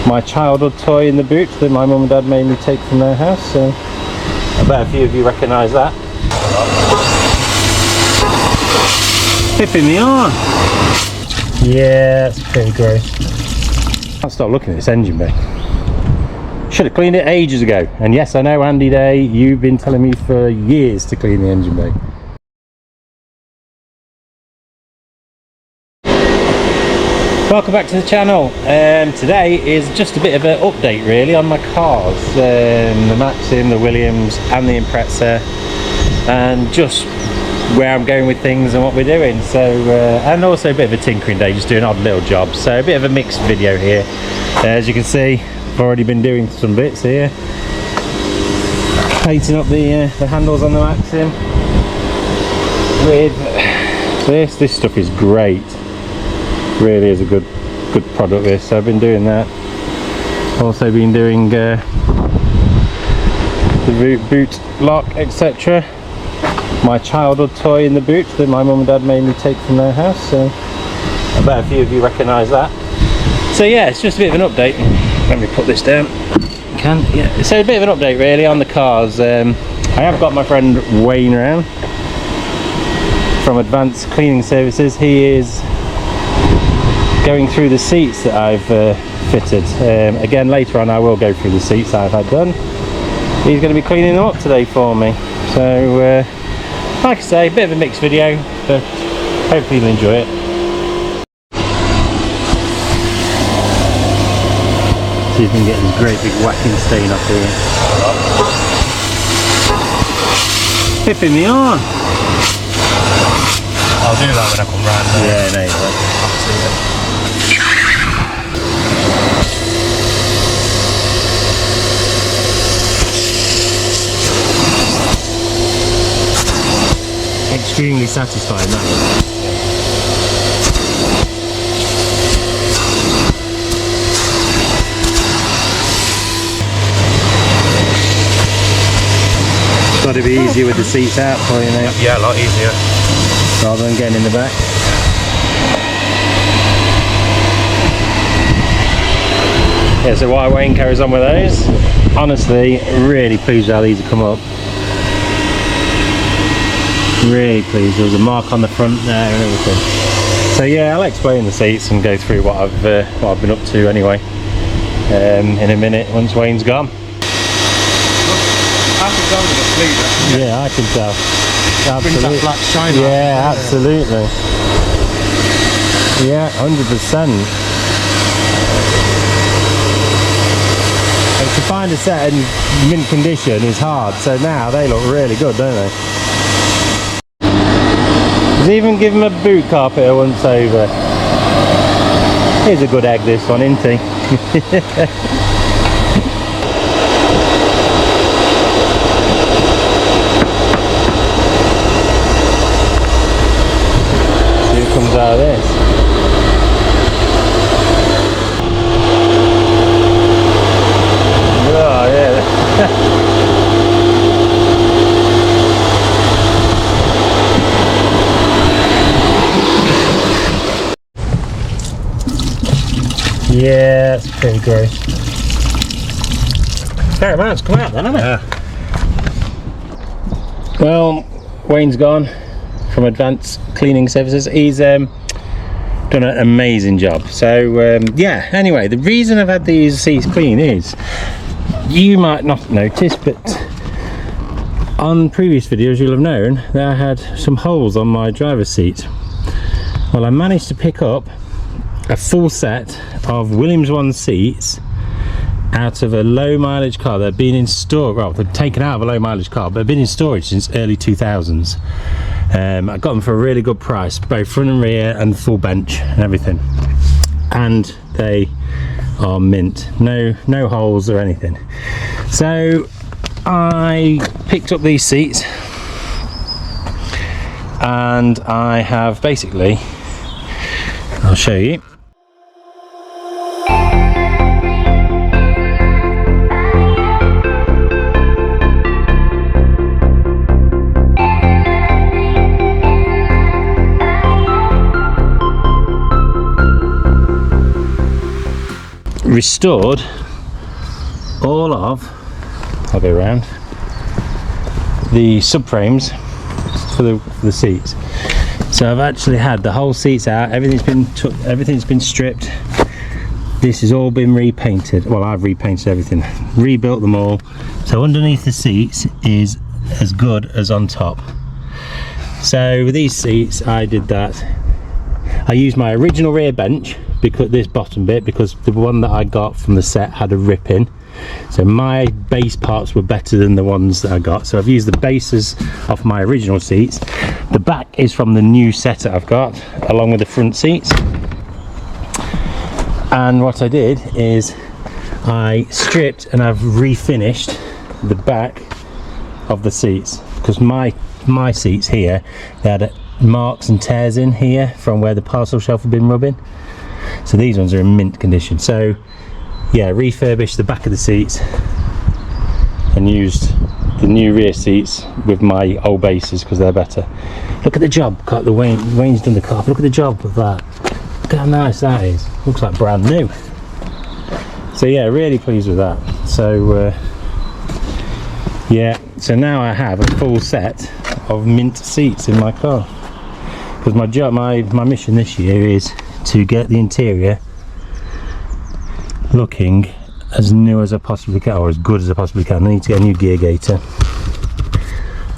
my childhood toy in the boot that my mum and dad made me take from their house, so I bet a few of you recognise that. Flipping me on! Yeah, that's pretty great. Can't stop looking at this engine bay. Should have cleaned it ages ago. And yes, I know, Andy Day, you've been telling me for years to clean the engine bay. Welcome back to the channel. Today is just a bit of an update really on my cars, the Maxim, the Williams and the Impreza, and just where I'm going with things and what we're doing. So and also a bit of a tinkering day, just doing odd little jobs, so a bit of a mixed video here. As you can see, I've already been doing some bits here, painting up the handles on the Maxim with this stuff is great, really is a good product this, so I've been doing that. Also been doing the boot lock, etc. My childhood toy in the boot that my mum and dad made me take from their house, so I bet a few of you recognise that. So yeah, it's just a bit of an update. Let me put this down. Yeah. So a bit of an update really on the cars. I have got my friend Wayne around from Advanced Cleaning Services. He is going through the seats that I've fitted. Again, later on I will go through the seats that I've had done. He's going to be cleaning them up today for me. So like I say, a bit of a mixed video, but hopefully you'll enjoy it. See if we can get this great big whacking stain up here. Flipping me on! I'll do that when I come round there. Yeah, no, you will. Extremely satisfying, that one. It's got to be easier with the seats out for you, mate. Yeah, a lot easier. Rather than getting in the back. Yeah, so while Wayne carries on with those, honestly, really pleased with how these have come up. Really pleased. There's a mark on the front there and everything. So yeah, I'll explain the seats and go through what I've been up to anyway in a minute once Wayne's gone. I can tell with a fleet. Yeah, I can tell. Absolutely. Brings that black shine out. Yeah, absolutely. Yeah, 100%. And to find a set in mint condition is hard, so now they look really good, don't they? Let's even give him a boot carpet once over. He's a good egg, this one, isn't he? See who comes out of this. Oh yeah. Yeah, that's pretty great. Fair amount's come out then, hasn't it? Yeah. Well, Wayne's gone from Advanced Cleaning Services. He's done an amazing job. So yeah, anyway, the reason I've had these seats clean is, you might not notice, but on previous videos you'll have known that I had some holes on my driver's seat. Well, I managed to pick up a full set of Williams 1 seats out of a low mileage car. They've been in store, well, they've taken out of a low mileage car, but they've been in storage since early 2000s. I got them for a really good price, both front and rear and full bench and everything, and they are mint, no holes or anything. So I picked up these seats and I have basically, I'll show you. restored all of, I'll go around, the subframes for the seats. So I've actually had the whole seats out, everything's been stripped. This has all been repainted. Well, I've repainted everything, rebuilt them all. So underneath the seats is as good as on top. So with these seats, I did that. I used my original rear bench, because this bottom bit, because the one that I got from the set had a rip in. So my base parts were better than the ones that I got. So I've used the bases off my original seats. The back is from the new set that I've got, along with the front seats. And what I did is I stripped and I've refinished the back of the seats, because my seats here, they had marks and tears in here from where the parcel shelf had been rubbing. So these ones are in mint condition. So yeah, refurbished the back of the seats and used the new rear seats with my old bases because they're better. Look at the job, Wayne's done the car. Look at the job of that. Look how nice that is. Looks like brand new. So yeah, really pleased with that. So yeah, so now I have a full set of mint seats in my car, because my mission this year is to get the interior looking as new as I possibly can, or as good as I possibly can. I need to get a new gear gaiter.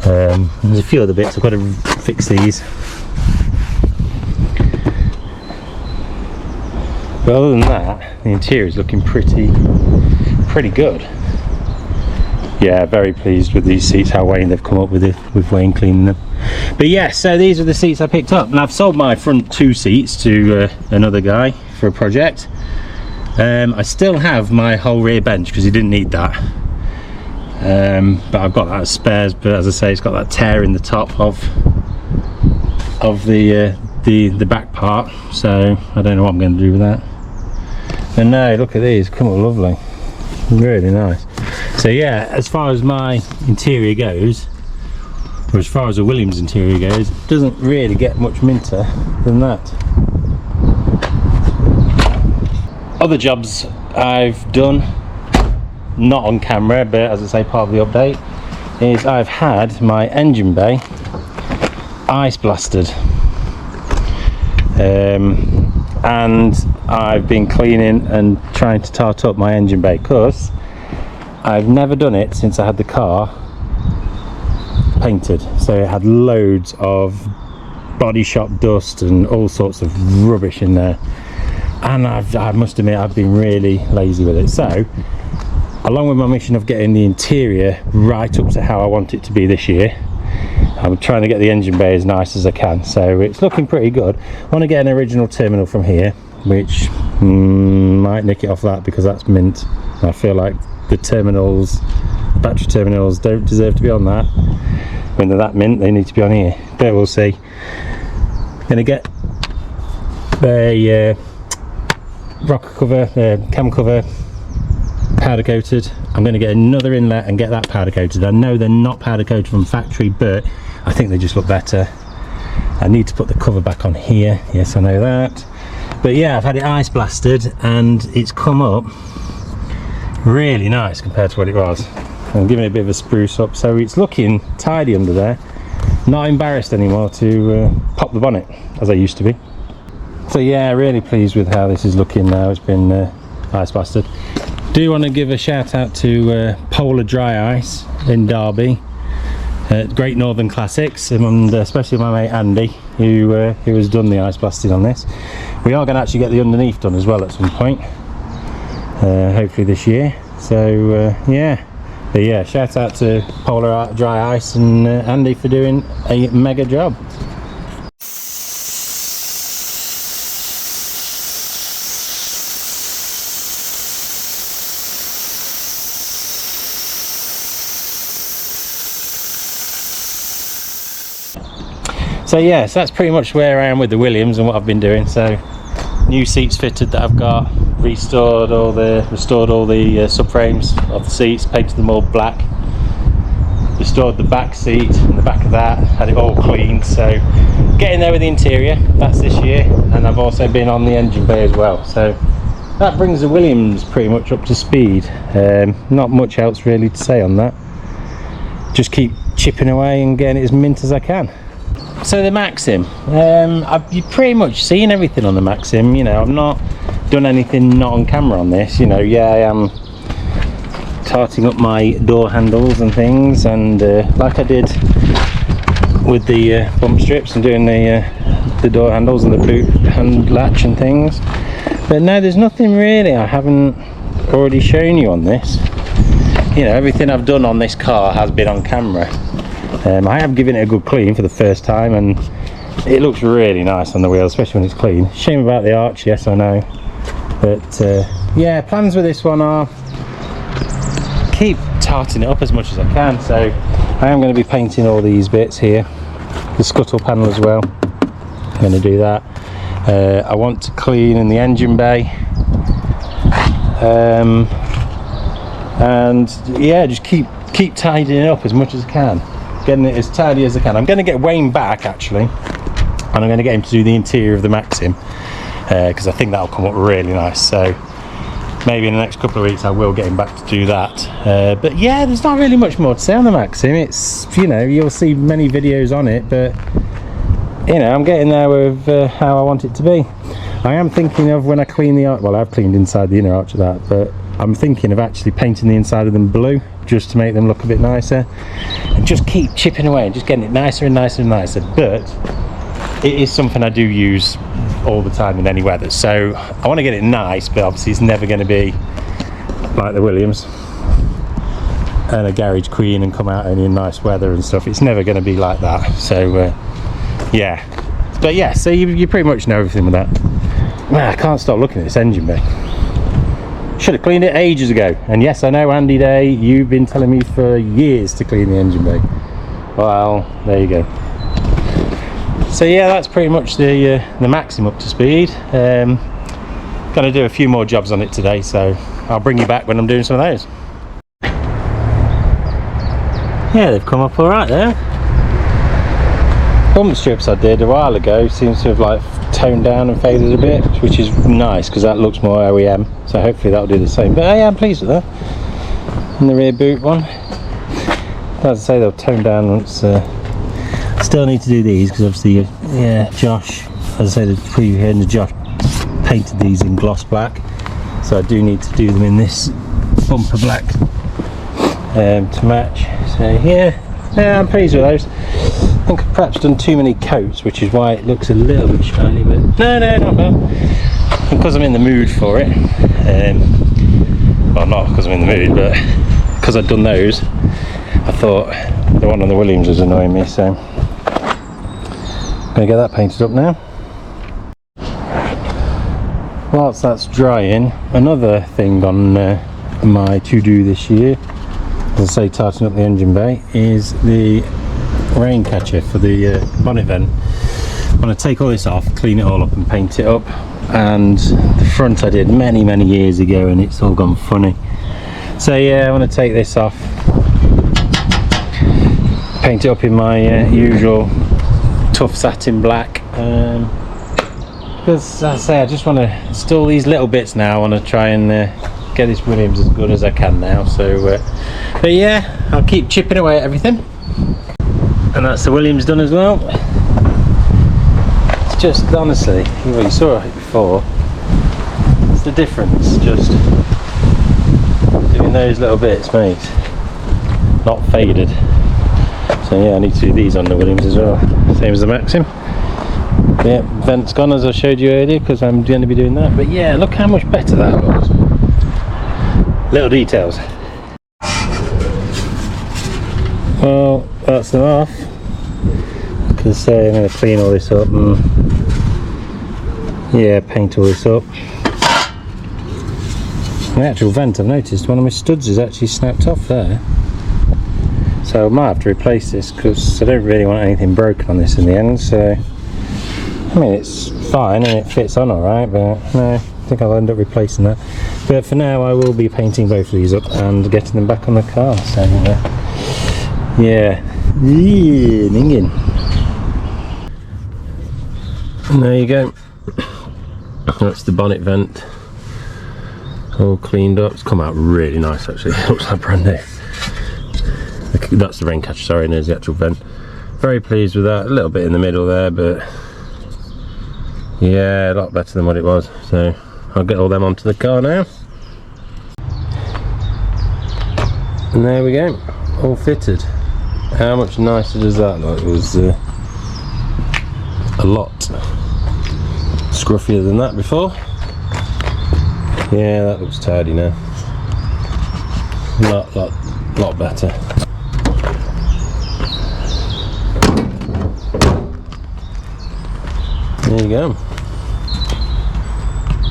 There's a few other bits I've got to fix these. But other than that, the interior is looking pretty good. Yeah, very pleased with these seats, how Wayne they've come up with it, with Wayne cleaning them. But yeah, so these are the seats I picked up, and I've sold my front two seats to another guy for a project. I still have my whole rear bench because he didn't need that, but I've got that as spares. But as I say, it's got that tear in the top of the back part, so I don't know what I'm going to do with that. But no, look at these, come on, lovely, really nice. So yeah, as far as my interior goes, or as far as the Williams interior goes, it doesn't really get much minter than that. Other jobs I've done, not on camera, but as I say, part of the update, is I've had my engine bay ice blasted. And I've been cleaning and trying to tart up my engine bay, because I've never done it since I had the car painted. So it had loads of body shop dust and all sorts of rubbish in there, and I must admit I've been really lazy with it. So along with my mission of getting the interior right up to how I want it to be this year, I'm trying to get the engine bay as nice as I can. So it's looking pretty good. I want to get an original terminal from here, which might nick it off that, because that's mint. I feel like the terminals, the battery terminals, don't deserve to be on that. When they're that mint, they need to be on here, but we'll see. Gonna get a rocker cover, cam cover, powder coated. I'm going to get another inlet and get that powder coated. I know they're not powder coated from factory, but I think they just look better. I need to put the cover back on here, yes, I know that. But yeah, I've had it ice blasted and it's come up really nice compared to what it was. I'm giving it a bit of a spruce up, so it's looking tidy under there. Not embarrassed anymore to pop the bonnet as I used to be. So yeah, really pleased with how this is looking now. It's been ice blasted. Do want to give a shout out to Polar Dry Ice in Derby, Great Northern Classics, and especially my mate Andy, who has done the ice blasting on this. We are going to actually get the underneath done as well at some point, hopefully this year. So yeah, but yeah, shout out to Polar Dry Ice and Andy for doing a mega job. So yeah, so that's pretty much where I am with the Williams and what I've been doing. So new seats fitted that I've got, restored all the subframes of the seats, painted them all black, restored the back seat and the back of that, had it all cleaned. So getting there with the interior, that's this year. And I've also been on the engine bay as well. So that brings the Williams pretty much up to speed. Not much else really to say on that. Just keep chipping away and getting it as mint as I can. So the Maxim, you've pretty much seen everything on the Maxim. You know, I've not done anything not on camera on this. You know, yeah, I am tarting up my door handles and things, and like I did with the bump strips and doing the door handles and the boot hand latch and things. But no, there's nothing really I haven't already shown you on this. You know, everything I've done on this car has been on camera. I have given it a good clean for the first time, and it looks really nice on the wheel, especially when it's clean. Shame about the arch, yes I know, but yeah, plans with this one are keep tarting it up as much as I can. So I am going to be painting all these bits here, the scuttle panel as well. I'm going to do that. I want to clean in the engine bay, and yeah, just keep tidying it up as much as I can, getting it as tidy as I can. I'm going to get Wayne back actually, and I'm going to get him to do the interior of the Maxim, because I think that'll come up really nice. So maybe in the next couple of weeks I will get him back to do that. But yeah, there's not really much more to say on the Maxim. It's, you know, you'll see many videos on it, but you know, I'm getting there with how I want it to be. I am thinking of, when I clean the arch, well, I've cleaned inside the inner arch of that, but I'm thinking of actually painting the inside of them blue, just to make them look a bit nicer, and just keep chipping away and just getting it nicer and nicer and nicer. But it is something I do use all the time in any weather, so I want to get it nice, but obviously it's never going to be like the Williams and a garage queen and come out only in nice weather and stuff. It's never going to be like that. So yeah, but yeah, so you pretty much know everything with that. Man, I can't stop looking at this engine bay. Should have cleaned it ages ago. And yes, I know, Andy Day, you've been telling me for years to clean the engine bay. Well, there you go. So yeah, that's pretty much the Maxim up to speed. Gonna do a few more jobs on it today, so I'll bring you back when I'm doing some of those. Yeah, they've come up all right there. Bump strips I did a while ago seems to have like toned down and faded a bit, which is nice because that looks more OEM, so hopefully that'll do the same. But yeah, I'm pleased with that. And the rear boot one, as I say, they'll tone down once. Still need to do these because obviously, yeah, Josh, as I say, the preview here, and Josh painted these in gloss black, so I do need to do them in this bumper black to match. So yeah, I'm pleased with those. I think I've perhaps done too many coats, which is why it looks a little bit shiny, but no, not bad. Because I'm in the mood for it. Well, not because I'm in the mood, but because I'd done those, I thought the one on the Williams was annoying me, so I'm going to get that painted up now. Whilst that's drying, another thing on my to-do this year, as I say, tarting up the engine bay, is the rain catcher for the bonnet vent. I'm going to take all this off, clean it all up and paint it up. And the front I did many years ago and it's all gone funny. So yeah, I want to take this off, paint it up in my usual tough satin black, because as I say, I just want to install these little bits now. I want to try and get this Williams as good as I can now. So but yeah, I'll keep chipping away at everything. And that's the Williams done as well. It's just, honestly, well, you saw it before, it's the difference, just doing those little bits, mate, not faded. So yeah, I need to do these on the Williams as well, same as the Maxim. Yeah, vent's gone as I showed you earlier because I'm going to be doing that. But yeah, look how much better that looks. Little details. Well, that's them off. Because I'm going to clean all this up and yeah, paint all this up. The actual vent, I've noticed one of my studs is actually snapped off there, so I might have to replace this because I don't really want anything broken on this in the end. So I mean, it's fine and it fits on alright, but no, I think I'll end up replacing that. But for now I will be painting both of these up and getting them back on the car. So yeah, ningin. And there you go. That's the bonnet vent all cleaned up. It's come out really nice actually. It looks like brand new. That's the rain catcher, sorry, and there's the actual vent. Very pleased with that. A little bit in the middle there, but yeah, a lot better than what it was. So I'll get all them onto the car now. And there we go, all fitted. How much nicer does that look? It was a lot scruffier than that before. Yeah, that looks tidy now. Lot better. There you go.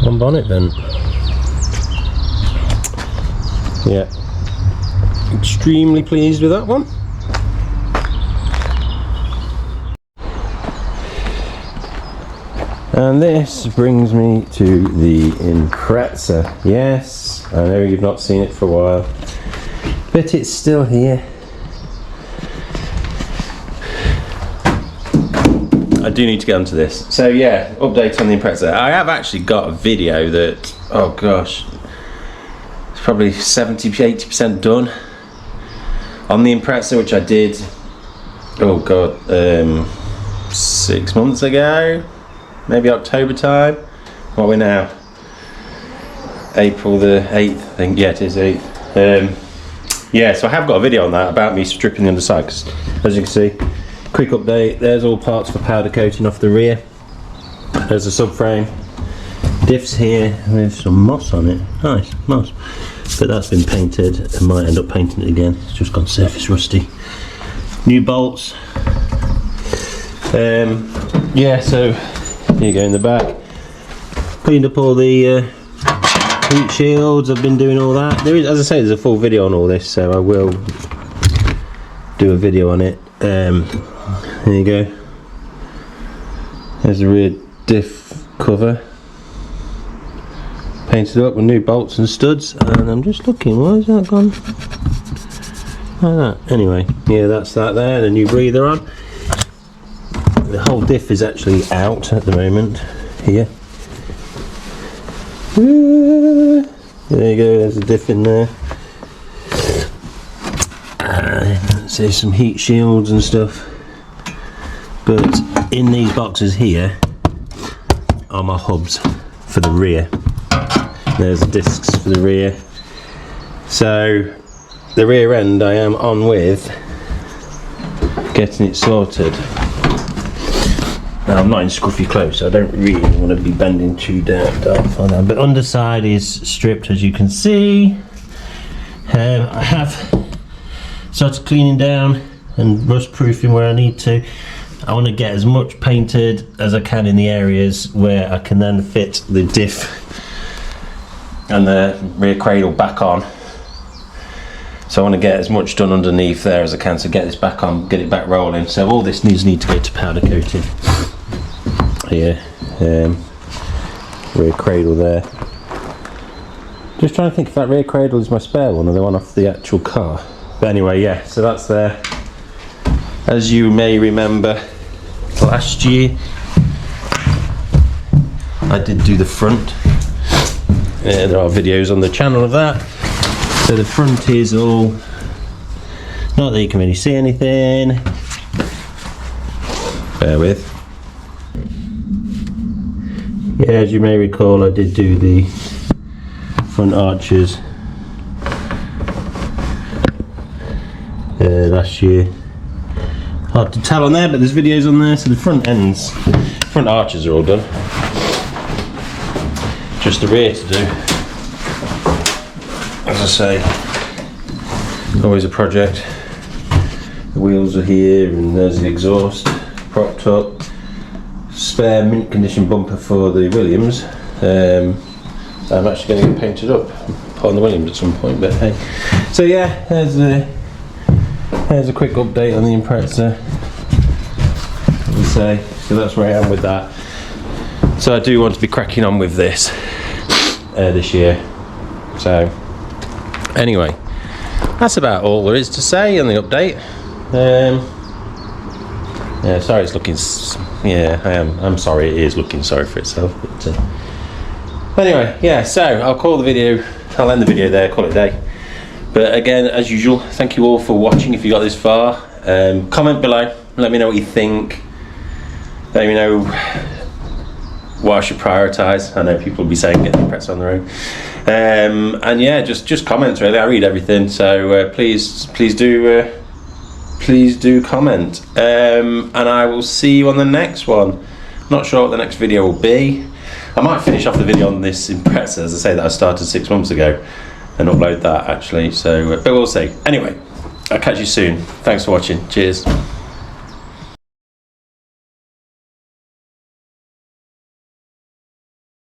One bonnet vent. Yeah. Extremely pleased with that one. And this brings me to the Impreza. Yes, I know you've not seen it for a while, but it's still here. I do need to get onto this. So yeah, update on the Impreza. I have actually got a video that, oh gosh, it's probably 70-80% done on the Impreza, which I did, oh god, 6 months ago. Maybe October time. What are we now? April the 8th, I think. Yeah, it is 8th. Yeah, so I have got a video on that about me stripping the underside, because as you can see, quick update, there's all parts for powder coating off the rear. There's a subframe. Diffs here with some moss on it. Nice, moss. But that's been painted. I might end up painting it again. It's just gone surface rusty. New bolts. Yeah, so here you go in the back. Cleaned up all the heat shields. I've been doing all that. There is, as I say, there's a full video on all this, so I will do a video on it. There you go. There's the rear diff cover. Painted up with new bolts and studs, and I'm just looking, why has that gone like that? Anyway, yeah, that's that there, the new breather on. The whole diff is actually out at the moment here. There you go, there's a diff in there. So some heat shields and stuff. But in these boxes here are my hubs for the rear. There's the discs for the rear. So the rear end I am on with getting it sorted. Now I'm not in scruffy clothes, so I don't really want to be bending too down for that. But underside is stripped, as you can see. I have started cleaning down and rust proofing where I need to. I want to get as much painted as I can in the areas where I can then fit the diff and the rear cradle back on. So I want to get as much done underneath there as I can to get this back on, get it back rolling. So all this needs to go to powder coating. Here, rear cradle there. Just trying to think if that rear cradle is my spare one or the one off the actual car. But anyway, yeah, so that's there. As you may remember, last year I did do the front. There are videos on the channel of that. So the front is all, not that you can really see anything. Bear with. Yeah, as you may recall, I did do the front arches last year. Hard to tell on there, but there's videos on there. So the front ends, front arches are all done. Just the rear to do. As I say, always a project. The wheels are here, and there's the exhaust propped up. Spare mint condition bumper for the Williams. I'm actually going to get painted up, put on the Williams at some point, but hey. So yeah, there's a quick update on the Impreza. As I say, so that's where I am with that. So I do want to be cracking on with this this year. So anyway, that's about all there is to say on the update. Yeah, sorry it's looking, yeah, I'm sorry it is looking sorry for itself, but Anyway, yeah, so I'll end the video there, call it a day. But again, as usual, thank you all for watching if you got this far. Comment below, let me know what you think. Let me know what I should prioritise. I know people will be saying get the Impreza on the road. And yeah, just comments really. I read everything, so please do comment. And I will see you on the next one. Not sure what the next video will be. I might finish off the video on this Impreza, as I say, that I started 6 months ago, and upload that actually. So, but we'll see. Anyway, I'll catch you soon. Thanks for watching. Cheers.